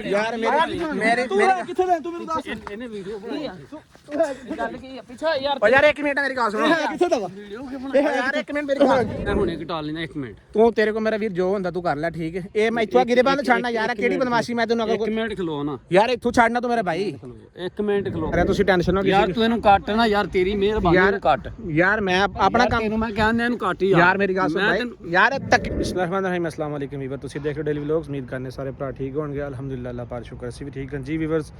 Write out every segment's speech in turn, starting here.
ਯਾਰ ਮੇਰੇ ਤੂੰ ਕਿੱਥੇ ਦੇ ਤੂੰ ਮੈਨੂੰ ਦੱਸ ਇਹਨੇ ਵੀਡੀਓ ਬਣਾਈ ਗੱਲ ਕੀ ਪਿੱਛਾ ਯਾਰ ਓ ਯਾਰ 1 ਮਿੰਟ ਮੇਰੀ ਗੱਲ ਸੁਣੋ ਕਿੱਥੇ ਦਾ ਵਾ ਯਾਰ 1 ਮਿੰਟ ਮੇਰੀ ਗੱਲ ਮੈਂ ਹੁਣੇ ਘਟਾ ਲੈਣਾ 1 ਮਿੰਟ ਤੂੰ ਤੇਰੇ ਕੋ ਮੇਰਾ ਵੀਰ ਜੋ ਹੁੰਦਾ ਤੂੰ ਕਰ ਲੈ ਠੀਕ ਹੈ ਇਹ ਮੈਂ ਇੱਥੋਂ ਗਿਰੇ ਬੰਦ ਛੱਡਣਾ ਯਾਰ ਕਿਹੜੀ ਬਦਮਾਸ਼ੀ ਮੈਂ ਤੈਨੂੰ ਅਗਰ 1 ਮਿੰਟ ਖਲੋ ਨਾ ਯਾਰ ਇੱਥੋਂ ਛੱਡਣਾ ਤੂੰ ਮੇਰਾ ਭਾਈ 1 ਮਿੰਟ ਖਲੋ ਅਰੇ ਤੁਸੀਂ ਟੈਨਸ਼ਨ ਨਾ ਯਾਰ ਤੂੰ ਇਹਨੂੰ ਕੱਟ ਨਾ ਯਾਰ ਤੇਰੀ ਮਿਹਰਬਾਨੀ ਇਹਨੂੰ ਕੱਟ ਯਾਰ ਮੈਂ ਆਪਣਾ ਕੰਮ ਤੈਨੂੰ ਮੈਂ ਕਹਿੰਦਾ ਇਹਨੂੰ ਕੱਟ ਯਾਰ ਮੇਰੀ ਗੱਲ ਸੁਣ ਭਾਈ ਯਾਰ ਤੱਕ ਬਿਸਮਿਲ੍ਲਾਹਿਰਰਹਿਮਾਨਿਰਰਹੀਮ अस्सलाम वालेकुम ਵੀਵਰ ਤੁਸੀਂ ਦੇਖ ਰਹੇ ਡੇਲੀ ਵਲੌਗਸ ਉਮੀਦ ਕਰਨੇ ਸਾਰੇ ਭਰਾ ਠੀਕ ਹੋਣਗੇ ਅਲਹਮਦੁਲਿल्लाह ਅੱਲਾਹ ਪਾਕ ਸ਼ੁਕਰ ਅਸੀਂ ਵੀ ਠੀਕ ਹਾਂ ਜੀ ਵੀਵਰਸ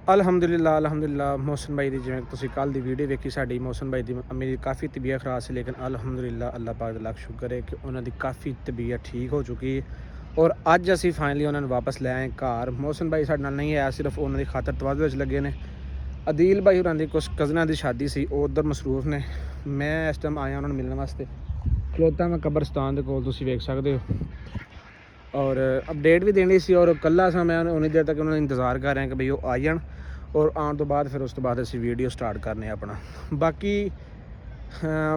ਅਲਹਮਦੁਲਿल्लाह ਮੌਸਮ ਭਾਈ ਦੀ ਜਿਵੇਂ ਤੁਸੀਂ ਕੱਲ ਦੀ ਵੀਡੀਓ ਵੇਖੀ ਸਾਡੀ ਮੌਸਮ ਭਾਈ ਦੀ ਮੇਰੀ ਕਾਫੀ ਤਬੀਅਤ ਖਰਾਬ ਸੀ ਲੇਕਿਨ ਅਲਹਮਦੁਲਿल्लाह ਅੱਲਾਹ ਪਾਕ ਦਾ ਲੱਖ ਸ਼ੁਕਰ ਹੈ ਕਿ ਉਹਨਾਂ ਦੀ ਕਾਫੀ ਤਬੀਅਤ ਠੀਕ ਹੋ ਚੁੱਕੀ ਹੈ ਔਰ ਅੱਜ ਅਸੀਂ ਫਾਈਨਲੀ ਉਹਨਾਂ ਨੂੰ ਵਾਪਸ ਲੈ ਆਏ ਘਰ ਮੌਸਮ ਭਾਈ ਸਾਡੇ ਨਾਲ ਨਹੀਂ ਆਇਆ ਸਿਰਫ ਉਹਨਾਂ ਦੀ ਖਾਤਰ ਤਵਾਜ਼ ਵਿੱਚ ਲੱਗੇ ਨੇ ਅਦੀਲ ਭਾਈ ਹੋਰਾਂ ਦੀ ਕੁਝ ਕਜ਼ਨਾਂ ਦੀ ਸ਼ਾਦੀ ਸੀ ਉਹ ਉਧਰ ਮਸਰੂਫ ਨੇ ਮੈਂ ਇਸ ਟਾਈਮ ਆਇਆ ਉਹਨਾਂ ਨੂੰ ਮਿਲਣ ਵਾਸਤੇ ਖਲੋਤਾ ਮੈਂ ਕਬਰਸਤਾਨ ਦੇ ਕੋਲ ਤੁਸੀਂ ਵੇਖ ਸਕਦੇ ਹੋ ਔਰ ਅਪਡੇਟ ਵੀ ਦੇਣੀ ਸੀ ਔਰ ਕੱਲਾ ਸਾਂ ਮੈਂ ਉਨੀ ਦੇਰ ਤੱਕ ਉਹਨਾਂ ਦਾ ਇੰਤਜ਼ਾਰ ਕਰ ਰਿਹਾ ਕਿ ਬਈ ਉਹ ਆ ਜਾਣ ਔਰ ਆਉਣ ਤੋਂ ਬਾਅਦ ਫਿਰ ਉਸ ਤੋਂ ਬਾਅਦ ਅਸੀਂ ਵੀਡੀਓ ਸਟਾਰਟ ਕਰਨੇ ਆਪਣਾ ਬਾਕੀ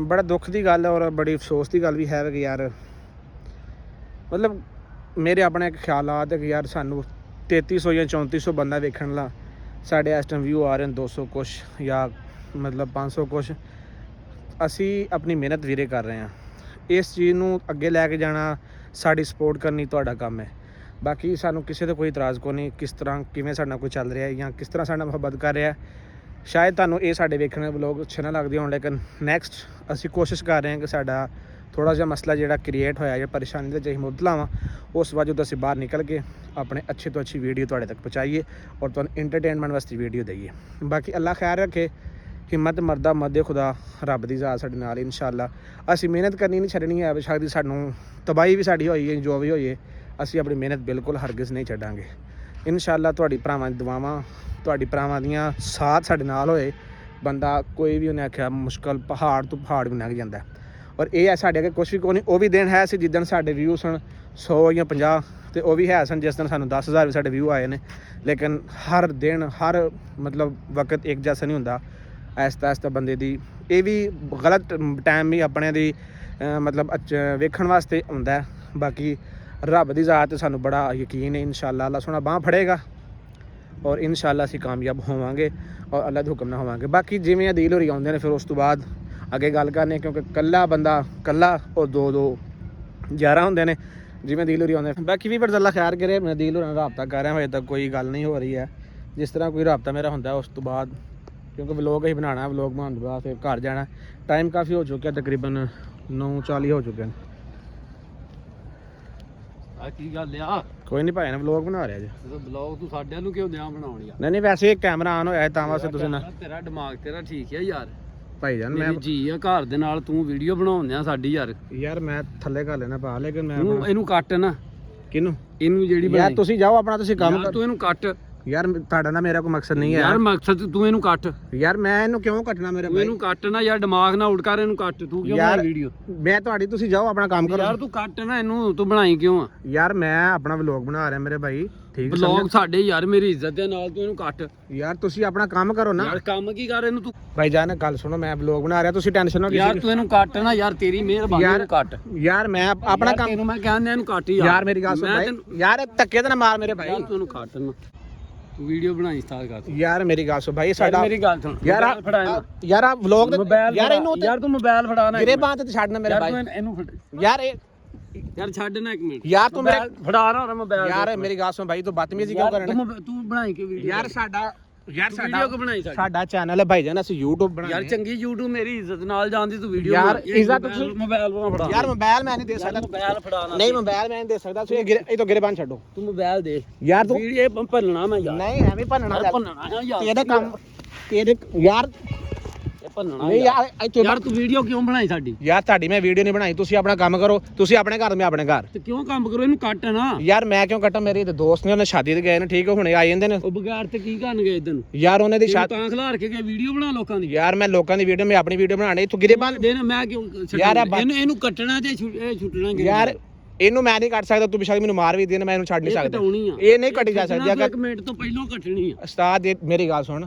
ਬੜਾ ਦੁੱਖ ਦੀ ਗੱਲ ਔਰ ਬੜੀ ਅਫਸੋਸ ਦੀ ਗੱਲ ਵੀ ਹੈ ਕਿ ਯਾਰ ਮਤਲਬ ਮੇਰੇ ਆਪਣੇ ਇੱਕ ਖਿਆਲਾਤ ਹੈ ਕਿ ਯਾਰ ਸਾਨੂੰ 3300 ਜਾਂ 3400 ਬੰਦਾ ਵੇਖਣ ਲਾ ਸਾਡੇ ਇਸ ਟਾਈਮ ਵਿਊ ਆ ਰਹੇ ਨੇ 200 ਕੁਛ ਜਾਂ ਮਤਲਬ 500 ਕੁਛ ਅਸੀਂ ਆਪਣੀ ਮਿਹਨਤ ਵੀਰੇ ਕਰ ਰਹੇ ਹਾਂ ਇਸ ਚੀਜ਼ ਨੂੰ ਅੱਗੇ ਲੈ ਕੇ ਜਾਣਾ ਸਾਡੀ ਸਪੋਰਟ ਕਰਨੀ ਤੁਹਾਡਾ ਕੰਮ ਹੈ ਬਾਕੀ ਸਾਨੂੰ ਕਿਸੇ ਦਾ ਕੋਈ ਇਤਰਾਜ਼ ਕੋਈ ਨਹੀਂ ਕਿਸ ਤਰ੍ਹਾਂ ਕਿਵੇਂ ਸਾਡੇ ਨਾਲ ਕੋਈ ਚੱਲ ਰਿਹਾ ਜਾਂ ਕਿਸ ਤਰ੍ਹਾਂ ਸਾਡਾ ਮੁਹੱਬਤ ਕਰ ਰਿਹਾ ਸ਼ਾਇਦ ਤੁਹਾਨੂੰ ਇਹ ਸਾਡੇ ਵੇਖਣ ਦੇ ਵਲੋਗ ਅੱਛੇ ਨਾ ਲੱਗਦੇ ਹੋਣ ਲੇਕਿਨ ਨੈਕਸਟ ਅਸੀਂ ਕੋਸ਼ਿਸ਼ ਕਰ ਰਹੇ ਹਾਂ ਕਿ ਸਾਡਾ ਥੋੜਾ ਜਿਹਾ ਮਸਲਾ ਜਿਹੜਾ ਕ੍ਰੀਏਟ ਹੋਇਆ ਜਾਂ ਪਰੇਸ਼ਾਨੀ ਦੇ ਜਿਹੀ ਮੁਬਤਲਾ ਵਾਂ ਉਸ ਵਜ੍ਹਾ ਤੋਂ ਅਸੀਂ ਬਾਹਰ ਨਿਕਲ ਕੇ ਆਪਣੇ ਅੱਛੇ ਤੋਂ ਅੱਛੀ ਵੀਡੀਓ ਤੁਹਾਡੇ ਤੱਕ ਪਹੁੰਚਾਈਏ ਔਰ ਤੁਹਾਨੂੰ ਇੰਟਰਟੇਨਮੈਂਟ ਵਾਸਤੇ ਵੀਡੀਓ ਦਈਏ ਬਾਕੀ ਅੱਲਾ ਖੈਰ ਰੱਖੇ ਹਿੰਮਤ ਮਰਦਾ ਮਦੇ ਖੁਦਾ ਰੱਬ ਦੀ ਜ਼ਾਤ ਸਾਡੇ ਨਾਲ ਇਨਸ਼ਾਅੱਲਾ ਅਸੀਂ ਮਿਹਨਤ ਕਰਨੀ ਨਹੀਂ ਛੱਡਣੀ ਹੈ ਬੇਸ਼ੱਕ ਦੀ ਸਾਨੂੰ ਤਬਾਹੀ ਵੀ ਸਾਡੀ ਹੋਈ ਹੈ ਜੋ ਵੀ ਹੋਈ ਹੈ ਅਸੀਂ ਆਪਣੀ ਮਿਹਨਤ ਬਿਲਕੁਲ ਹਰਗਿਜ਼ ਨਹੀਂ ਛੱਡਾਂਗੇ ਇਨਸ਼ਾਅੱਲਾ ਤੁਹਾਡੀ ਭਰਾਵਾਂ ਦੀ ਦੁਆਵਾਂ ਤੁਹਾਡੀ ਭਰਾਵਾਂ ਦੀਆਂ ਸਾਥ ਸਾਡੇ ਨਾਲ ਹੋਏ ਬੰਦਾ ਕੋਈ ਵੀ ਉਹਨੇ ਆਖਿਆ ਮੁਸ਼ਕਲ ਪਹਾੜ ਤੋਂ ਪਹਾੜ ਵੀ ਲੰਘ ਜਾਂਦਾ ਔਰ ਇਹ ਹੈ ਸਾਡੇ ਅੱਗੇ ਕੁਛ ਵੀ ਕੋਈ ਨਹੀਂ ਉਹ ਵੀ ਦਿਨ ਹੈ ਸੀ ਜਿੱਦਣ ਸਾਡੇ ਵਿਊ ਸਨ 100 ਜਾਂ 50 ਤੇ ਉਹ ਵੀ ਹੈ ਸਨ ਜਿਸ ਦਿਨ ਸਾਨੂੰ 10,000 ਵੀ ਸਾਡੇ ਵਿਊ ਆਏ ਨੇ ਲੇਕਿਨ ਹਰ ਦਿਨ ਹਰ ਮਤਲਬ ਵਕਤ ਇੱਕ ਜੈਸਾ ਨਹੀਂ ਹੁੰਦਾ ਆਹਿਸਤਾ ਬੰਦੇ ਦੀ ਇਹ ਵੀ ਗਲਤ ਟਾਈਮ ਵੀ ਆਪਣੇ ਦੀ ਮਤਲਬ ਵੇਖਣ ਵਾਸਤੇ ਹੁੰਦਾ ਬਾਕੀ ਰੱਬ ਦੀ ਜ਼ਾਤ ਸਾਨੂੰ ਬੜਾ ਯਕੀਨ ਹੈ ਇਨਸ਼ਾਅੱਲਾ ਅੱਲਾ ਸੋਹਣਾ ਬਾਂਹ ਫੜੇਗਾ ਔਰ ਇਨਸ਼ਾਅੱਲਾ ਅਸੀਂ ਕਾਮਯਾਬ ਹੋਵਾਂਗੇ ਔਰ ਅੱਲਾ ਦੇ ਹੁਕਮ ਨਾਲ ਹੋਵਾਂਗੇ ਬਾਕੀ ਜਿਵੇਂ ਅਦੀਲ ਹੋਰੀ ਆਉਂਦੇ ਨੇ ਫਿਰ ਉਸ ਤੋਂ ਬਾਅਦ ਅੱਗੇ ਗੱਲ ਕਰਨੀ ਕਿਉਂਕਿ ਕੱਲਾ ਬੰਦਾ ਕੱਲਾ ਉਹ 2-2 11 ਹੁੰਦੇ ਨੇ ਜਿਵੇਂ ਅਦੀਲ ਹੋਰੀ ਆਉਂਦੇ ਬਾਕੀ ਵੀ ਪਰ ਅੱਲਾ ਖੈਰ ਕਰੇ ਮੈਂ ਅਦੀਲ ਹੋਰਾਂ ਨਾਲ ਰਾਬਤਾ ਕਰ ਰਿਹਾ ਹਜੇ ਤੱਕ ਕੋਈ ਗੱਲ ਨਹੀਂ ਹੋ ਰਹੀ ਹੈ ਜਿਸ ਤਰ੍ਹਾਂ ਕੋਈ ਰਾਬਤਾ ਮੇਰਾ ਹੁੰਦਾ ਉਸ ਤੋਂ ਬਾਅਦ ਕਿਉਂਕਿ ਵਲੋਗ ਹੀ ਬਣਾਉਣਾ ਵਲੋਗ ਬਣਾਉਣ ਤੋਂ ਬਾਅਦ ਫਿਰ ਘਰ ਜਾਣਾ ਟਾਈਮ ਕਾਫੀ ਹੋ ਚੁੱਕਿਆ ਤਕਰੀਬਨ 9:40 ਹੋ ਚੁੱਕੇ ਨੇ ਆ ਕੀ ਗੱਲ ਆ ਕੋਈ ਨਹੀਂ ਭਾਈ ਨੇ ਵਲੋਗ ਬਣਾ ਰਿਹਾ ਜੀ ਵਲੌਗ ਤੂੰ ਸਾਡਿਆਂ ਨੂੰ ਕਿਉਂ ਦਿਆਂ ਬਣਾਉਣ ਯਾਰ ਨਹੀਂ ਵੈਸੇ ਕੈਮਰਾ ਆਨ ਹੋਇਆ ਤਾਂ ਵਾਸਤੇ ਤੁਸੀਂ ਨਾ ਤੇਰਾ ਦਿਮਾਗ ਤੇਰਾ ਠੀਕ ਹੈ ਯਾਰ ਭਾਈ ਜਾਨ ਮੈਂ ਜੀ ਆ ਘਰ ਦੇ ਨਾਲ ਤੂੰ ਵੀਡੀਓ ਬਣਾਉਂਦੇ ਆ ਸਾਡੀ ਯਾਰ ਮੈਂ ਥੱਲੇ ਕਰ ਲੈਣਾ ਪਾ ਲੇਕਿਨ ਮੈਂ ਇਹਨੂੰ ਕੱਟ ਨਾ ਕਿਹਨੂੰ ਇਹਨੂੰ ਜਿਹੜੀ ਯਾਰ ਤੁਸੀਂ ਜਾਓ ਆਪਣਾ ਤੁਸੀਂ ਕੰਮ ਤੂੰ ਇਹਨੂੰ ਕੱਟ ਯਾਰ ਤੁਹਾਡਾ ਨਾ ਮੇਰਾ ਕੋਈ ਮਕਸਦ ਨਹੀਂ ਹੈ ਯਾਰ ਮਕਸਦ ਤੂੰ ਇਹਨੂੰ ਕੱਟ ਯਾਰ ਮੈਂ ਇਹਨੂੰ ਕਿਉਂ ਕੱਟਣਾ ਮੇਰੇ ਭਾਈ ਇਹਨੂੰ ਕੱਟ ਨਾ ਯਾਰ ਦਿਮਾਗ ਨਾ ਉਲਟ ਕਰ ਇਹਨੂੰ ਕੱਟ ਤੂੰ ਕਿਉਂ ਬਣਾ ਵੀਡੀਓ ਮੈਂ ਤੁਹਾਡੀ ਤੁਸੀਂ ਜਾਓ ਆਪਣਾ ਕੰਮ ਕਰੋ ਯਾਰ ਤੂੰ ਕੱਟ ਨਾ ਇਹਨੂੰ ਤੂੰ ਬਣਾਈ ਕਿਉਂ ਆ ਯਾਰ ਮੈਂ ਆਪਣਾ ਵਲੌਗ ਬਣਾ ਰਿਹਾ ਮੇਰੇ ਭਾਈ ਠੀਕ ਵਲੌਗ ਸਾਡੇ ਯਾਰ ਮੇਰੀ ਇੱਜ਼ਤ ਦੇ ਨਾਲ ਤੂੰ ਇਹਨੂੰ ਕੱਟ ਯਾਰ ਤੁਸੀਂ ਆਪਣਾ ਕੰਮ ਕਰੋ ਨਾ ਯਾਰ ਕੰਮ ਕੀ ਕਰ ਇਹਨੂੰ ਤੂੰ ਭਾਈ ਜਾਨ ਗੱਲ ਸੁਣੋ ਮੈਂ ਵਲੌਗ ਬਣਾ ਰਿਹਾ ਤੁਸੀਂ ਟੈਨਸ਼ਨ ਨਾ ਯਾਰ ਤੂੰ ਇਹਨੂੰ ਕੱਟ ਨਾ ਯਾਰ ਤੇਰੀ ਮਿਹਰਬਾਨੀ ਇਹਨੂੰ ਕੱਟ ਯਾਰ ਮੈਂ ਆਪਣਾ ਕੰਮ ਇਹਨੂੰ ਮੈਂ ਕਹਿੰਦਾ ਇਹਨੂੰ ਕੱਟ ਯਾਰ ਮੇਰੀ ਗੱਲ ਸੁਣ ਭਾਈ ਯਾਰ ਧੱਕੇ ਤੇ ਨਾ ਮਾਰ ਮੇਰੇ ਭਾਈ ਯਾਰ ਤੂੰ ਇਹਨੂੰ ਕੱਟ ਨਾ ਵੀਡੀਓ ਬਣਾਈ ਸਟਾਰਟ ਕਰ ਯਾਰ ਮੇਰੀ ਗੱਲ ਸੁਣ ਭਾਈ ਸਾਡਾ ਮੇਰੀ ਗੱਲ ਸੁਣ ਯਾਰ ਫੜਾ ਯਾਰ ਆ ਵਲੌਗ ਯਾਰ ਇਹਨੂੰ ਯਾਰ ਤੂੰ ਮੋਬਾਈਲ ਫੜਾ ਨਾ ਗਿਰੇ ਬਾਂਹ ਤੇ ਛੱਡਣਾ ਮੇਰੇ ਭਾਈ ਇਹਨੂੰ ਯਾਰ ਇਹ ਯਾਰ ਛੱਡ ਨਾ 1 ਮਿੰਟ ਯਾਰ ਤੂੰ ਮੇਰੇ ਫੜਾ ਨਾ ਮੋਬਾਈਲ ਯਾਰ ਮੇਰੀ ਗੱਲ ਸੁਣ ਭਾਈ ਤੂੰ ਬਦਤਮੀਜ਼ੀ ਕਿਉਂ ਕਰਨਾ ਤੂੰ ਬਣਾਈ ਕਿ ਵੀਡੀਓ ਯਾਰ ਸਾਡਾ ਵੀਡੀਓ ਕਿ ਬਣਾਈ ਸਾਡਾ ਚੈਨਲ ਹੈ ਭਾਈਜਾਨ ਅਸੀਂ YouTube ਬਣਾਉਂਦੇ ਯਾਰ ਚੰਗੀ YouTube ਮੇਰੀ ਇੱਜ਼ਤ ਨਾਲ ਜਾਂਦੀ ਤੂੰ ਵੀਡੀਓ ਯਾਰ ਇੱਜ਼ਤ ਮੋਬਾਈਲ ਫੜਾ ਯਾਰ ਮੋਬਾਈਲ ਮੈਂ ਨਹੀਂ ਦੇ ਸਕਦਾ ਮੋਬਾਈਲ ਫੜਾ ਨਾ ਨਹੀਂ ਮੋਬਾਈਲ ਮੈਂ ਨਹੀਂ ਦੇ ਸਕਦਾ ਤੁਸੀਂ ਇਹ ਤੋਂ ਗਿਰੇ ਬੰਨ ਛੱਡੋ ਤੂੰ ਮੋਬਾਈਲ ਦੇ ਯਾਰ ਤੂੰ ਵੀਡੀਓ ਭੰਨਣਾ ਮੈਂ ਯਾਰ ਨਹੀਂ ਐਵੇਂ ਭੰਨਣਾ ਯਾਰ ਤੇਰੇ ਕੰਮ ਤੇਰੇ ਯਾਰ ਇਹ ਭੰਨਣਾ ਨਹੀਂ ਯਾਰ ਤੂੰ ਵੀਡੀਓ ਕਿਉਂ ਬਣਾਈ ਸਾਡੀ ਯਾਰ ਤੁਹਾਡੀ ਮੈਂ ਵੀਡੀਓ ਨਹੀਂ ਬਣਾਈ ਤੁਸੀਂ ਆਪਣਾ ਕੰਮ ਕਰੋ ਤੁਸੀਂ ਆਪਣੇ ਘਰ ਮੈਂ ਆਪਣੇ ਘਰ ਤੇ ਕਿਉਂ ਕੰਮ ਕਰੋ ਇਹਨੂੰ ਕੱਟ ਨਾ ਯਾਰ ਮੈਂ ਕਿਉਂ ਕੱਟਾਂ ਮੇਰੇ ਤੇ ਦੋਸਤ ਨੇ ਉਹਨੇ ਸ਼ਾਦੀ ਤੇ ਗਏ ਨੇ ਠੀਕ ਹੁਣੇ ਆ ਜਾਂਦੇ ਨੇ ਉਹ ਬਗਾਰ ਤੇ ਕੀ ਕਰਨ ਗਏ ਇਦਾਂ ਯਾਰ ਉਹਨੇ ਦੀ ਸ਼ਾਦੀ ਤਾਂ ਖਿਲਾਰ ਕੇ ਗਏ ਵੀਡੀਓ ਬਣਾ ਲੋਕਾਂ ਦੀ ਯਾਰ ਮੈਂ ਲੋਕਾਂ ਦੀ ਵੀਡੀਓ ਮੈਂ ਆਪਣੀ ਵੀਡੀਓ ਬਣਾਣੀ ਤੂੰ ਗਿਰੇ ਬੰਨ ਦੇ ਮੈਂ ਕਿਉਂ ਇਹਨੂੰ ਕੱਟਣਾ ਤੇ ਇਹ ਛੁੱਟਣਾ ਯਾਰ ਇਹਨੂੰ ਮੈਂ ਨਹੀਂ ਕੱਟ ਸਕਦਾ ਤੂੰ ਬਿਸ਼ੱਕ ਮੈਨੂੰ ਮਾਰ ਵੀ ਦੇ ਮੈਂ ਇਹਨੂੰ ਛੱਡ ਨਹੀਂ ਸਕਦਾ ਇਹ ਨਹੀਂ ਕੱਟੀ ਜਾ ਸਕਦੀ ਅਗਰ 1 ਮਿੰਟ ਤੋਂ ਪਹਿਲਾਂ ਕੱਟਣੀ ਆ ਉਸਤਾਦ ਮੇਰੀ ਗੱਲ ਸੁਣ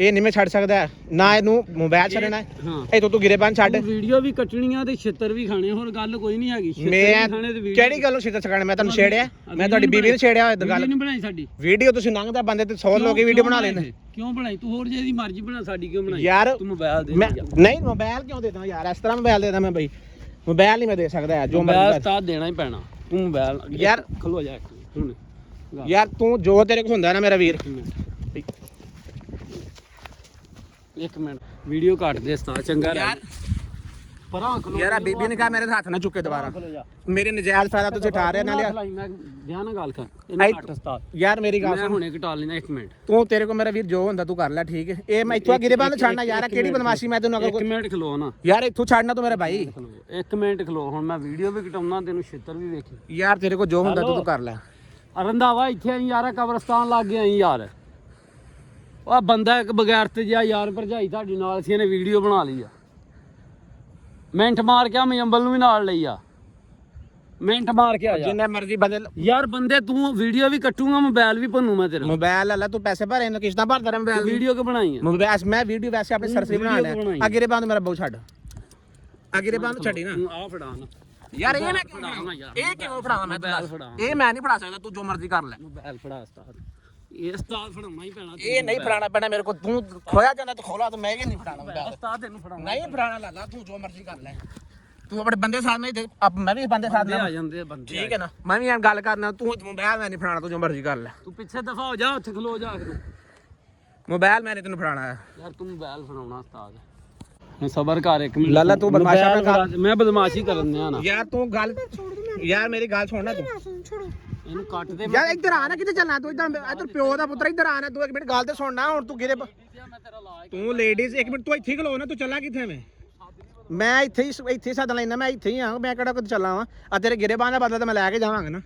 ਇਹ ਨਹੀਂ ਮੈਂ ਛੱਡ ਸਕਦਾ ਨਾ ਇਹਨੂੰ ਮੋਬਾਈਲ ਛੱਡਣਾ ਹਾਂ ਇਹ ਤੂੰ ਗਿਰੇਬਾਨ ਛੱਡ ਵੀਡੀਓ ਵੀ ਕੱਟਣੀਆਂ ਤੇ ਛਿੱਤਰ ਵੀ ਖਾਣੇ ਹੋਰ ਗੱਲ ਕੋਈ ਨਹੀਂ ਹੈਗੀ ਮੈਂ ਕਿਹੜੀ ਗੱਲੋਂ ਛਿੱਤਰ ਛਕਾਣੇ ਮੈਂ ਤੁਹਾਨੂੰ ਛੇੜਿਆ ਮੈਂ ਤੁਹਾਡੀ ਬੀਬੀ ਨੂੰ ਛੇੜਿਆ ਹੋਇਆ ਗੱਲ ਨਹੀਂ ਬਣਾਈ ਸਾਡੀ ਵੀਡੀਓ ਤੁਸੀਂ ਲੰਘਦਾ ਬੰਦੇ ਤੇ 100 ਲੋਕੀ ਵੀਡੀਓ ਬਣਾ ਲੈਂਦੇ ਕਿਉਂ ਬਣਾਈ ਤੂੰ ਹੋਰ ਜਿਹਦੀ ਮਰਜ਼ੀ ਬਣਾ ਸਾਡੀ ਕਿਉਂ ਬਣਾਈ ਯਾਰ ਤੂੰ ਮੋਬਾਈਲ ਦੇ ਮੈਂ ਨਹੀਂ ਮੋਬਾਈਲ ਕਿਉਂ ਦੇਦਾ ਯਾਰ ਇਸ ਤਰ੍ਹਾਂ ਮੋਬਾਈਲ ਦੇਦਾ ਮੈਂ ਬਈ ਮੋਬਾਈਲ ਨਹੀਂ ਮੈਂ ਦੇ ਸਕਦਾ ਯਾਰ ਜੋ ਮੋਬਾਈਲ ਮਰਜ਼ੀ ਤਾਂ ਦੇਣਾ ਹੀ ਪੈਣਾ ਤੂੰ ਮੋਬਾਈਲ ਯਾਰ ਖਲੋ ਜਾ ਹੁਣ ਯਾਰ ਤੂੰ ਜੋ ਤੇਰੇ ਕੋਲ ਹੁੰਦਾ ਨਾ ਮੇਰਾ ਵੀਰ ਇੱਕ ਮਿੰਟ ਵੀਡੀਓ ਕੱਟ ਦੇ ਸਤਾ ਚੰਗਾ ਯਾਰ ਪਰਾਂ ਖਲੋ ਯਾਰ ਆ ਬੀਬੀ ਨੇ ਕਹਾ ਮੇਰੇ ਹੱਥ ਨਾ ਚੁੱਕੇ ਦੁਬਾਰਾ ਮੇਰੇ ਨਜਾਇਜ਼ ਫਾਇਦਾ ਤੁਸੀਂ ਉਠਾ ਰਿਹਾ ਨਾਲੇ ਮੈਂ ਧਿਆਨ ਨਾਲ ਗੱਲ ਕਰ ਇਹਨੂੰ ਕੱਟ ਸਤਾ ਯਾਰ ਮੇਰੀ ਗੱਲ ਮੈਂ ਹੁਣੇ ਘਟਾ ਲੈਣਾ ਇੱਕ ਮਿੰਟ ਤੂੰ ਤੇਰੇ ਕੋਲ ਮੇਰਾ ਵੀਰ ਜੋ ਹੁੰਦਾ ਤੂੰ ਕਰ ਲੈ ਠੀਕ ਹੈ ਇਹ ਮੈਂ ਇੱਥੋਂ ਗਿਰੇਬਾਨ ਛੱਡਣਾ ਯਾਰ ਕਿਹੜੀ ਬਦਮਾਸ਼ੀ ਮੈਂ ਤੈਨੂੰ ਇੱਕ ਮਿੰਟ ਖਲੋ ਨਾ ਯਾਰ ਇੱਥੋਂ ਛੱਡਣਾ ਤੂੰ ਮੇਰਾ ਭਾਈ ਇੱਕ ਮਿੰਟ ਖਲੋ ਹੁਣ ਮੈਂ ਵੀਡੀਓ ਵੀ ਘਟਾਉਣਾ ਤੈਨੂੰ ਛਿੱਤਰ ਵੀ ਵੇਖੀ ਯਾਰ ਤੇਰੇ ਕੋਲ ਜੋ ਹੁੰਦਾ ਤੂੰ ਕਰ ਲੈ ਰੰਧਾਵਾ ਇੱਥੇ ਆਈ ਯਾਰ ਕਬਰਸਤਾਨ ਲੱਗ ਗਿਆ ਯਾਰ ਉਹ ਬੰਦਾ ਇੱਕ ਬਗੈਰਤ ਜਿਹਾ ਯਾਰ ਭਰਜਾਈ ਤੁਹਾਡੀ ਨਾਲ ਸੀ ਇਹਨੇ ਵੀਡੀਓ ਬਣਾ ਲਈ ਆ ਮਿੰਟ ਮਾਰ ਕੇ ਮੈਂ ਅੰਬਲ ਨੂੰ ਵੀ ਨਾਲ ਲਈ ਆ ਮਿੰਟ ਮਾਰ ਕੇ ਆ ਜਾ ਜਿੰਨੇ ਮਰਜ਼ੀ ਬੰਦੇ ਯਾਰ ਬੰਦੇ ਤੂੰ ਵੀਡੀਓ ਵੀ ਕੱਟੂਗਾ ਮੋਬਾਈਲ ਵੀ ਭੰਨੂ ਮੈਂ ਤੇਰਾ ਮੋਬਾਈਲ ਲੈ ਲੈ ਤੂੰ ਪੈਸੇ ਭਰੇ ਨਾ ਕਿਸ਼ਤਾਂ ਭਰਦਾ ਰਹਿ ਮੋਬਾਈਲ ਵੀਡੀਓ ਕਿ ਬਣਾਈ ਆ ਮੋਬਾਈਲ ਮੈਂ ਵੀਡੀਓ ਵੈਸੇ ਆਪਣੇ ਸਰਸਰੀ ਬਣਾ ਲਿਆ ਅਗਰੇ ਬੰਦ ਮੇਰਾ ਬਹੁ ਛੱਡ ਅਗਰੇ ਬੰਦ ਛੱਡੀ ਨਾ ਆ ਫੜਾ ਨਾ ਯਾਰ ਇਹ ਮੈਂ ਇਹ ਕਿਉਂ ਫੜਾਵਾਂ ਮੈਂ ਇਹ ਮੈਂ ਨਹੀਂ ਫੜਾ ਸਕਦਾ ਤੂੰ ਜੋ ਮਰਜ਼ੀ ਕਰ ਲੈ ਮੋਬਾਈਲ ਫੜਾ ਉਸਤਾਦ ਇਹ ਉਸਤਾਦ ਫੜਾਉਣਾ ਹੀ ਪੈਣਾ ਇਹ ਨਹੀਂ ਫੜਾਣਾ ਪੈਣਾ ਮੇਰੇ ਕੋਲ ਤੂੰ ਖੋਇਆ ਜਾਂਦਾ ਤੂੰ ਖੋਲਾ ਤੂੰ ਮੈਂ ਇਹ ਨਹੀਂ ਫੜਾਣਾ ਮੋਬਾਈਲ ਉਸਤਾਦ ਤੈਨੂੰ ਫੜਾਉਣਾ ਨਹੀਂ ਫੜਾਣਾ ਲਾਲਾ ਤੂੰ ਜੋ ਮਰਜ਼ੀ ਕਰ ਲੈ ਤੂੰ ਆਪਣੇ ਬੰਦੇ ਸਾਥ ਨਹੀਂ ਮੈਂ ਵੀ ਬੰਦੇ ਸਾਥ ਆ ਜਾਂਦੇ ਬੰਦੇ ਠੀਕ ਹੈ ਨਾ ਮੈਂ ਵੀ ਗੱਲ ਕਰਨਾ ਤੂੰ ਮੋਬਾਈਲ ਮੈਂ ਨਹੀਂ ਫੜਾਣਾ ਤੂੰ ਜੋ ਮਰਜ਼ੀ ਕਰ ਲੈ ਤੂੰ ਪਿੱਛੇ ਦਫਾ ਹੋ ਜਾ ਉੱਥੇ ਖਲੋ ਜਾ ਕੇ ਮੋਬਾਈਲ ਮੈਂ ਨਹੀਂ ਤੈਨੂੰ ਫੜਾਣਾ ਯਾਰ ਤੂੰ ਮੋਬਾਈਲ ਫੜਾਉਣਾ ਉਸਤਾਦ ਮੈਂ ਸਬਰ ਕਰ ਇੱਕ ਮਿੰਟ ਲਾਲਾ ਤੂੰ ਬਦਮਾਸ਼ੀ ਆਪਣਾ ਮੈਂ ਬਦਮਾਸ਼ੀ ਕਰਨ ਦਿਆ ਨਾ ਯਾਰ ਤੂੰ ਗੱਲ ਯਾਰ ਮੇਰੀ ਗੱਲ ਸੁਣਨਾ ਤੂੰ ਇਹਨੂੰ ਕੱਟ ਦੇ ਯਾਰ ਇੱਧਰ ਆ ਨਾ ਕਿਤੇ ਚੱਲਣਾ ਤੂੰ ਇੱਧਰ ਪਿਓ ਦਾ ਪੁੱਤਰ ਇੱਧਰ ਆ ਨਾ ਤੂੰ ਇੱਕ ਮਿੰਟ ਗੱਲ ਤੇ ਸੁਣਨਾ ਹੁਣ ਤੂੰ ਗਿਰੇ ਤੂੰ ਲੇਡੀਜ਼ ਇੱਕ ਮਿੰਟ ਤੂੰ ਇੱਥੇ ਖਲੋ ਨਾ ਤੂੰ ਚੱਲਾ ਕਿੱਥੇ ਮੈਂ ਇੱਥੇ ਸੱਦ ਲੈਣਾ ਮੈਂ ਇੱਥੇ ਹੀ ਆ ਮੈਂ ਕਿਹੜਾ ਕਿਤੇ ਚੱਲਾਂ ਵਾ ਆ ਤੇਰੇ ਗਿਰੇ ਬਾਂਹ ਦਾ ਬਦਲਾ ਤਾਂ ਮੈਂ ਲੈ ਕੇ ਜਾਵਾਂਗਾ ਨਾ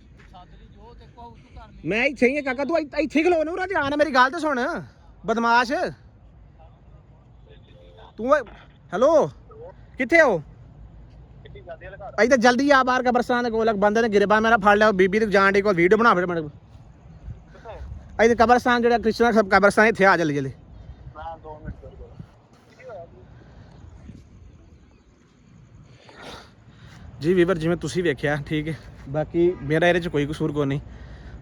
ਮੈਂ ਇੱਥੇ ਹੀ ਆ ਕਾਕਾ ਤੂੰ ਇੱਥੇ ਖਲੋ ਨਾ ਉਰਾ ਧਿਆਨ ਮੇਰੀ ਗੱਲ ਤੇ ਸੁਣ ਬਦਮਾਸ਼ ਤੂੰ ਹੈਲੋ ਕਿੱਥੇ ਹੋ ਇੱਥੇ ਜਲਦੀ ਆ ਬਾਹਰ ਕਬਰਸਤਾਨ ਦੇ ਕੋਲ ਬੰਦੇ ਨੇ ਗਿਰਬਾਨ ਮੇਰਾ ਫੜ ਲਿਆ ਬੀਬੀ ਤੇ ਜਾਣ ਦੇ ਕੋਲ ਵੀਡੀਓ ਬਣਾ ਫਿਰ ਮੈਨੂੰ ਇੱਥੇ ਕਬਰਸਤਾਨ ਜਿਹੜਾ ਕ੍ਰਿਸ਼ਨਾ ਸਭ ਕਬਰਸਤਾਨ ਇੱਥੇ ਆ ਜਲਦੀ ਜੀ ਵੀਵਰ ਜਿਵੇਂ ਤੁਸੀਂ ਵੇਖਿਆ ਠੀਕ ਹੈ ਬਾਕੀ ਮੇਰਾ ਇਹਦੇ 'ਚ ਕੋਈ ਕਸੂਰ ਕੋਈ ਨਹੀਂ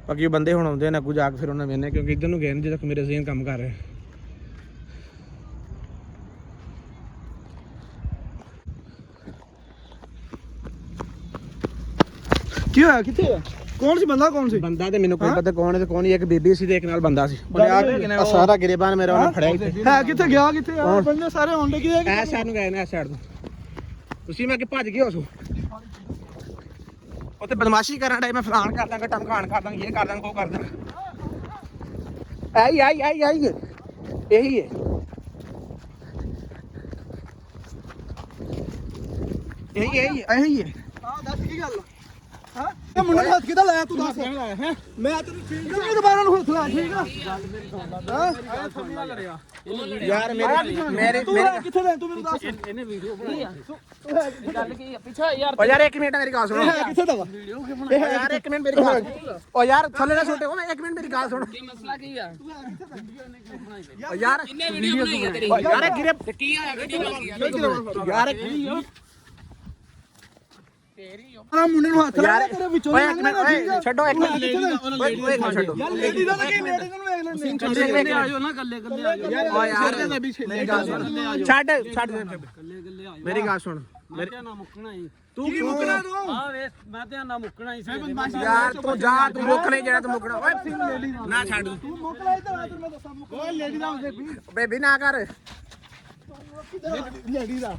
ਬਾਕੀ ਉਹ ਬੰਦੇ ਹੁਣ ਆਉਂਦੇ ਨੇ ਅੱਗੋਂ ਜਾ ਕੇ ਫਿਰ ਉਹਨਾਂ ਵੇਖਦੇ ਕਿਉਂਕਿ ਇੱਧਰ ਨੂੰ ਗਏ ਨੇ ਜਿੱਦਾਂ ਮੇਰੇ ਜ਼ੇਨ ਕੰਮ ਕਰ ਰਿਹਾ ਕੀ ਹੋਇਆ ਕਿੱਥੇ ਆ ਕੌਣ ਸੀ ਬੰਦਾ ਤੇ ਮੈਨੂੰ ਕੋਈ ਪਤਾ ਕੌਣ ਹੈ ਤੇ ਕੌਣ ਨਹੀਂ ਇੱਕ ਬੀਬੀ ਸੀ ਤੇ ਇੱਕ ਨਾਲ ਬੰਦਾ ਸੀ ਉਹਨੇ ਆ ਸਾਰਾ ਗਿਰੇਬਾਨ ਮੇਰਾ ਉਹਨੇ ਫੜਿਆ ਇੱਥੇ ਹੈ ਕਿੱਥੇ ਗਿਆ ਕਿੱਥੇ ਆ ਬੰਦੇ ਸਾਰੇ ਆਉਂਦੇ ਕਿਤੇ ਐ ਸਾਈਡ ਨੂੰ ਗਏ ਨੇ ਐ ਸਾਈਡ ਤੋਂ ਤੁਸੀਂ ਮੈਂ ਕਿ ਭੱਜ ਗਏ ਉਸ ਉੱਥੇ ਬਦਮਾਸ਼ੀ ਕਰਨ ਡੇ ਮੈਂ ਫਲਾਣ ਕਰ ਦਾਂਗਾ ਟਮਕਾਣ ਕਰ ਦਾਂਗਾ ਇਹ ਕਰ ਦਾਂਗਾ ਉਹ ਕਰ ਦਾਂਗਾ ਆਈ ਇਹੀ ਹੈ ਇਹੀ ਹੈ ਹਾਂ ਦੱਸ ਕੀ ਗੱਲ ਹਾਂ ਇਹ ਮੁੰਡੇ ਨੂੰ ਹੱਥ ਕਿੱਦਾਂ ਲਾਇਆ ਤੂੰ ਦੱਸ ਮੈਂ ਤੈਨੂੰ ਠੀਕ ਆ ਦੁਬਾਰਾ ਨੂੰ ਹੱਥ ਲਾ ਠੀਕ ਆ ਯਾਰ ਮੇਰੇ ਤੂੰ ਕਿੱਥੇ ਲੈ ਤੂੰ ਮੈਨੂੰ ਦੱਸ ਇਹਨੇ ਵੀਡੀਓ ਬਣਾਈ ਗੱਲ ਕੀ ਆ ਪਿੱਛੇ ਯਾਰ ਓ ਯਾਰ ਇੱਕ ਮਿੰਟ ਮੇਰੀ ਗੱਲ ਸੁਣੋ ਕਿੱਥੇ ਦਾ ਵਾ ਯਾਰ ਇੱਕ ਮਿੰਟ ਮੇਰੀ ਗੱਲ ਓ ਯਾਰ ਥੱਲੇ ਨਾ ਸੁੱਟੇ ਓ ਇੱਕ ਮਿੰਟ ਮੇਰੀ ਗੱਲ ਸੁਣ ਕੀ ਮਸਲਾ ਕੀ ਆ ਓ ਯਾਰ ਕਿੰਨੇ ਵੀਡੀਓ ਬਣਾਈ ਆ ਤੇਰੀ ਯਾਰ ਇਹ ਗਿਰੇ ਕੀ ਆ ਵੀਡੀਓ ਯਾਰ ਆ ਮੁੰਡੇ ਨੂੰ ਹੱਥ ਲਾ ਤੇਰੇ ਵਿੱਚੋਂ ਓਏ ਇੱਕ ਮਿੰਟ ਓਏ ਛੱਡੋ ਇੱਕ ਮਿੰਟ ਓਏ ਛੱਡੋ ਯਾਰ ਲੇਡੀ ਦਾ ਕੀ ਲੇਡੀ ਨੂੰ ਵੇਖ ਲੈਂਦੇ ਆਜੋ ਨਾ ਗੱਲੇ ਗੱਲੇ ਆਜੋ ਓ ਯਾਰ ਮੇਰੀ ਗੱਲ ਸੁਣ ਛੱਡ ਗੱਲੇ ਆਜੋ ਮੇਰੀ ਗੱਲ ਸੁਣ ਮੇਰੇ ਨਾ ਮੁੱਕਣਾ ਹੀ ਤੂੰ ਕੀ ਮੁੱਕਣਾ ਤੂੰ ਆ ਵੇ ਮੈਂ ਤੇ ਨਾ ਮੁੱਕਣਾ ਹੀ ਯਾਰ ਤੂੰ ਜਾ ਤੂੰ ਮੁੱਕ ਨਹੀਂ ਜਿਹੜਾ ਤੂੰ ਮੁੱਕਣਾ ਓਏ ਨਾ ਛੱਡ ਤੂੰ ਮੁੱਕ ਲੈ ਇੱਧਰ ਆ ਮੈਂ ਦੱਸਾਂ ਮੁੱਕ ਓਏ ਲੇਡੀ ਦਾ ਬੇਬੀ ਬੇਬੀ ਨਾ ਕਰ ਲੇਡੀ ਦਾ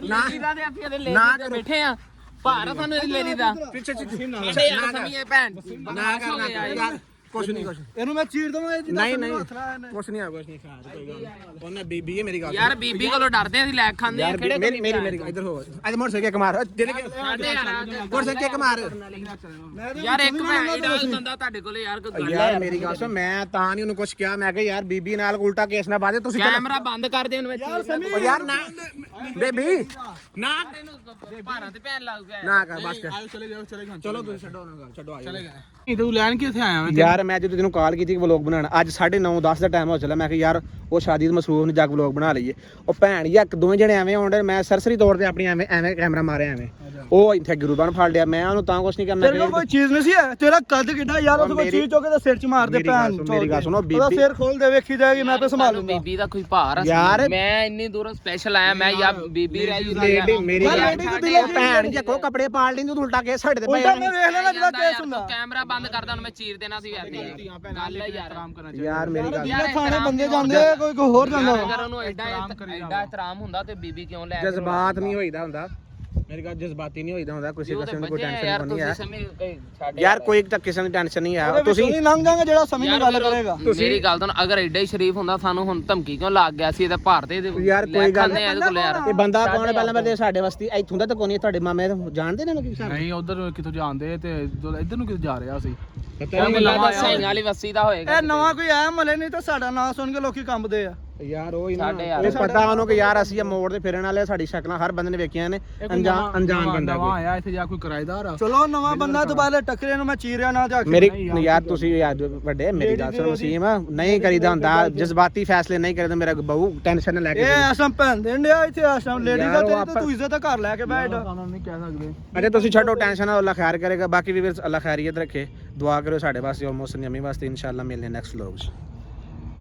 ਨਾ ਦੇ ਆਪੀਆਂ ਦੇ ਲੈ ਬੈਠੇ ਆ ਭਾਰ ਸਾਨੂੰ ਇਹ ਲੈਣੀ ਦਾ ਪਿੱਛੇ ਨਾ ਸਮੀਏ ਭੈਣ ਨਾ ਕਰ ਯਾਰ ਕੁਛ ਨਹੀਂ ਇਹਨੂੰ ਮੈਂ ਚੀਰ ਦਵਾਂ ਇਹ ਨਹੀਂ ਕੁਛ ਨਹੀਂ ਆ ਕੁਛ ਨਹੀਂ ਖਾ ਕੋਈ ਗੱਲ ਉਹਨੇ ਬੀਬੀ ਹੈ ਮੇਰੀ ਗੱਲ ਯਾਰ ਬੀਬੀ ਕੋਲੋਂ ਡਰਦੇ ਅਸੀਂ ਲੈ ਖਾਂਦੇ ਆ ਕਿਹੜੇ ਮੇਰੀ ਇੱਧਰ ਹੋ ਅੱਜ ਮੋਟਰ ਸਾਈਕਲ ਕਮਾਰ ਜਿਹਨੇ ਕਿ ਮੋਟਰ ਸਾਈਕਲ ਕਮਾਰ ਯਾਰ ਇੱਕ ਭੈਣ ਦਾ ਬੰਦਾ ਤੁਹਾਡੇ ਕੋਲੇ ਯਾਰ ਕੋਈ ਗੱਲ ਯਾਰ ਮੇਰੀ ਗੱਲ ਸੁਣ ਮੈਂ ਤਾਂ ਨਹੀਂ ਉਹਨੂੰ ਕੁਛ ਕਿਹਾ ਮੈਂ ਕਿਹਾ ਯਾਰ ਬੀਬੀ ਨਾਲ ਉਲਟਾ ਕੇਸ ਨਾ ਬਾਦੇ ਤੁਸੀਂ ਕੈਮਰਾ ਬੰਦ ਕਰ ਦੇ ਉਹਨੂੰ ਵਿੱਚ ਓ ਯਾਰ ਨਾ ਬੇਬੀ ਨਾ ਭਾਰਾਂ ਤੇ ਭੈਣ ਲੱਗ ਗਿਆ ਨਾ ਕਰ ਬਸ ਕਰ ਚਲੋ ਤੁਸੀਂ ਛੱਡੋ ਉਹਨਾਂ ਗੱਲ ਛੱਡੋ ਆ ਜਾਓ ਤੂੰ ਲੈਣ ਕਿੱਥੇ ਆਇਆ ਯਾਰ ਯਾਰ ਮੈਂ ਜਦੋਂ ਤੈਨੂੰ ਕਾਲ ਕੀਤੀ ਵਲੌਗ ਬਣਾਉਣਾ ਅੱਜ 9:30 10 ਦਾ ਟਾਈਮ ਹੋ ਚੱਲਿਆ ਮੈਂ ਕਿ ਯਾਰ ਉਹ ਸ਼ਾਦੀ ਦੇ ਮਸਰੂਫ ਨੂੰ ਜਾ ਕੇ ਵਲੌਗ ਬਣਾ ਲਈਏ ਉਹ ਭੈਣ ਜੀ ਇੱਕ ਦੋਵੇਂ ਜਣੇ ਐਵੇਂ ਆਉਂਦੇ ਮੈਂ ਸਰਸਰੀ ਤੌਰ ਤੇ ਆਪਣੀ ਐਵੇਂ ਕੈਮਰਾ ਮਾਰਿਆ ਐਵੇਂ ਉਹ ਇੱਥੇ ਗੁਰੂਬਾਨ ਫੜ ਲਿਆ ਮੈਂ ਉਹਨੂੰ ਤਾਂ ਕੁਛ ਨਹੀਂ ਕਰਨਾ ਤੇਰੇ ਕੋਲ ਕੋਈ ਚੀਜ਼ ਨਹੀਂ ਸੀ ਹੈ ਤੇਰਾ ਕੱਦ ਕਿੱਡਾ ਯਾਰ ਉਹ ਕੋਈ ਚੀਜ਼ ਚੁੱਕ ਕੇ ਤੇ ਸਿਰ 'ਚ ਮਾਰ ਦੇ ਭੈਣ ਮੇਰੀ ਗੱਲ ਸੁਣੋ ਉਹਦਾ ਸਿਰ ਖੋਲ ਦੇ ਵੇਖੀ ਜਾਏਗੀ ਮੈਂ ਆਪੇ ਸੰਭਾਲ ਲੂੰਗਾ ਬੀਬੀ ਦਾ ਕੋਈ ਭਾਰ ਯਾਰ ਮੈਂ ਇੰਨੀ ਦੂਰੋਂ ਸਪੈਸ਼ਲ ਆਇਆ ਮੈਂ ਯਾਰ ਬੀਬੀ ਰਹਿ ਲੇਡੀ ਮੇਰੀ ਗੱਲ ਭੈਣ ਜੀ ਕੋ ਕੱਪੜੇ ਪਾਲ ਲਈ ਤੂੰ ਉਲਟਾ ਕੇ ਸਾਡੇ ਤੇ ਪਏ ਉਲਟਾ ਮੈਂ ਵੇਖ ਲੈਣਾ ਜਿਹੜਾ ਕੇਸ ਹੁੰਦਾ ਕੈਮਰਾ ਬੰਦ ਕਰਦਾ ਹੁਣ ਮੈਂ ਚੀਰ ਦੇਣਾ ਸੀ ਵੈਸੇ ਗੱਲ ਹੈ ਯਾਰ ਯਾਰ ਮੇਰੀ ਗੱਲ ਜਿਹੜੇ ਥਾਣੇ ਬੰਦੇ ਜਾਂਦੇ ਕੋਈ ਹੋਰ ਜਾਂਦਾ ਅਗਰ ਉਹਨੂੰ ਐਡਾ ਇਤਰਾਮ ਹੁੰਦਾ ਤੇ ਬੀਬੀ ਕਿਉਂ ਲੈ ਜਜ਼ਬਾਤ ਨਹੀਂ ਹੋਈਦਾ ਹੁੰਦਾ ਮੇਰੀ ਗੱਲ ਜਜ਼ਬਾਤੀ ਨਹੀਂ ਹੋਈਦਾ ਹੁੰਦਾ ਕਿਸੇ ਕਿਸਮ ਦੀ ਕੋਈ ਟੈਨਸ਼ਨ ਨਹੀਂ ਹੈ ਯਾਰ ਕੋਈ ਤਾਂ ਕਿਸੇ ਦੀ ਟੈਨਸ਼ਨ ਨਹੀਂ ਹੈ ਤੁਸੀਂ ਲੰਘ ਜਾਓਗੇ ਜਿਹੜਾ ਸਮਝ ਨਾਲ ਗੱਲ ਕਰੇਗਾ ਮੇਰੀ ਗੱਲ ਤਾਂ ਅਗਰ ਐਡਾ ਹੀ ਸ਼ਰੀਫ ਹੁੰਦਾ ਸਾਨੂੰ ਹੁਣ ਧਮਕੀ ਕਿਉਂ ਲੱਗ ਗਿਆ ਸੀ ਇਹਦਾ ਭਾਰ ਤੇ ਯਾਰ ਕੋਈ ਗੱਲ ਨਹੀਂ ਇਹਦੇ ਕੋਲ ਯਾਰ ਇਹ ਬੰਦਾ ਕੌਣ ਹੈ ਪਹਿਲਾਂ ਮੇਰੇ ਸਾਡੇ ਵਸਤੀ ਇੱਥੋਂ ਦਾ ਤਾਂ ਕੋਈ ਨਹੀਂ ਤੁਹਾਡੇ ਮਾਮੇ ਜਾਣਦੇ ਨੇ ਲੋਕੀ ਨਹੀਂ ਉਧਰ ਕਿਥੋਂ ਜਾਂਦੇ ਤੇ ਇੱਧਰ ਨੂੰ ਕਿਤੇ ਜਾ ਰਿਹਾ ਸੀ ਨਵਾਂ ਸਿੰਘ ਵਾਲੀ ਵਸੀ ਦਾ ਹੋਏਗਾ ਇਹ ਨਵਾਂ ਕੋਈ ਆਇਆ ਮਲੇ ਨਹੀਂ ਤਾਂ ਸਾਡਾ ਨਾਂ ਸੁਣ ਕੇ ਲੋਕੀ ਕੰਬਦੇ ਆ ਯਾਰ ਉਹ ਇਹ ਪਤਾ ਉਹਨੂੰ ਕਿ ਯਾਰ ਅਸੀਂ ਮੋੜ ਤੇ ਫਿਰਨ ਵਾਲੇ ਸਾਡੀ ਸ਼ਕਲਾਂ ਹਰ ਬੰਦੇ ਨੇ ਵੇਖੀਆਂ ਨੇ ਅਣਜਾਣ ਬੰਦਾ ਨਵਾਂ ਆਇਆ ਇੱਥੇ ਜਾਂ ਕੋਈ ਕਿਰਾਏਦਾਰ ਆ ਚਲੋ ਨਵਾਂ ਬੰਦਾ ਦੁਬਾਰਾ ਟੱਕਰੇ ਨੂੰ ਮੈਂ ਚੀਰਿਆ ਨਾ ਜਾ ਕੇ ਮੇਰੀ ਯਾਰ ਤੁਸੀਂ ਯਾਰ ਵੱਡੇ ਮੇਰੀ ਗੱਲ ਸੁਣੋ ਵਸੀਮ ਨਹੀਂ ਕਰੀਦਾ ਹੁੰਦਾ ਜਜ਼ਬਾਤੀ ਫੈਸਲੇ ਨਹੀਂ ਕਰੀਦਾ ਮੇਰਾ ਬਹੂ ਟੈਨਸ਼ਨ ਨਾ ਲੈ ਕੇ ਇਹ ਆਸਮ ਭੈਣ ਦੇਣ ਡਿਆ ਇੱਥੇ ਆਸਮ ਲੇਡੀ ਦਾ ਤੇਰੀ ਤੇ ਤੂੰ ਇੱਜ਼ਤ ਘਰ ਲੈ ਕੇ ਬੈਠ ਨਹੀਂ ਕਹਿ ਸਕਦੇ ਅੱਛਾ ਤੁਸੀਂ ਛੱਡੋ ਟੈਨਸ਼ਨ ਅੱਲਾਹ ਖੈਰ ਕਰੇਗਾ ਬਾਕੀ ਵੀ ਅੱਲਾਹ ਖੈਰੀਅਤ ਰੱਖੇ ਦੁਆ ਕਰੋ ਸਾਡੇ ਵਾਸਤੇ ਔਰ ਮੋਸਨ ਯਮੀ ਵਾਸਤੇ ਇਨਸ਼ਾਅੱਲਾ ਮਿਲਨੇ ਨੈਕਸਟ ਵਲੌਗ 'ਚ